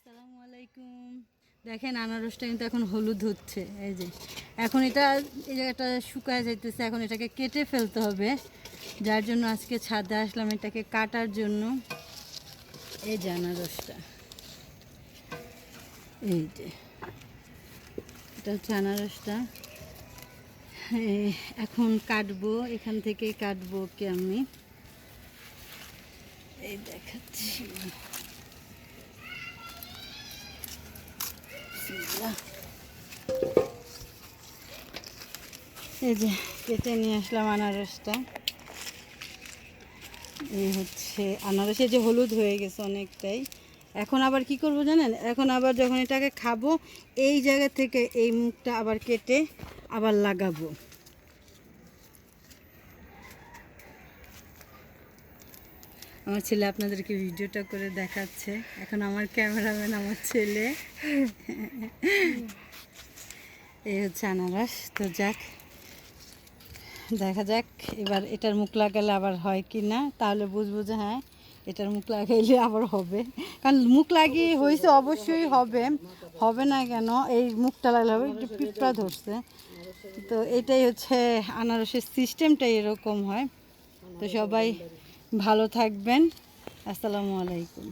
আসসালামু আলাইকুম। দেখেন আনারসটা কিন্তু এখন হলুদ হচ্ছে, এই যে এখন এটা এই জায়গাটা শুকায় যাইতেছে, এখন এটাকে কেটে ফেলতে হবে, যার জন্য আজকে ছাদে আসলাম এটাকে কাটার জন্য। এই যে আনারসটা, এই যে এটা হচ্ছে আনারসটা। এখন কাটবো, এখান থেকেই কাটবো কি আমি এই দেখাচ্ছি। এই যে কেটে নিয়ে আসলাম আনারসটা। এই হচ্ছে আনারসে যে হলুদ হয়ে গেছে অনেকটাই। এখন আবার কি করব জানেন, এখন আবার যখন এটাকে খাবো এই জায়গা থেকে এই মুখটা আবার কেটে আবার লাগাবো। আমার ছেলে আপনাদেরকে ভিডিওটা করে দেখাচ্ছে, এখন আমার ক্যামেরাম্যান আমার ছেলে। এই হচ্ছে আনারস। তো যাক, দেখা যাক এবার এটার মুখ লাগালে আবার হয় কি না, তাহলে বুঝবো যে হ্যাঁ এটার মুখ লাগাইলে আবার হবে। কারণ মুখ লাগিয়ে হয়েছে অবশ্যই হবে, হবে না কেন, এই মুখটা লাগলে হবে। একটু পিঁপড়া ধরছে, তো এটাই হচ্ছে আনারসের সিস্টেমটাই এরকম হয়। তো সবাই ভালো থাকবেন, আসসালামু আলাইকুম।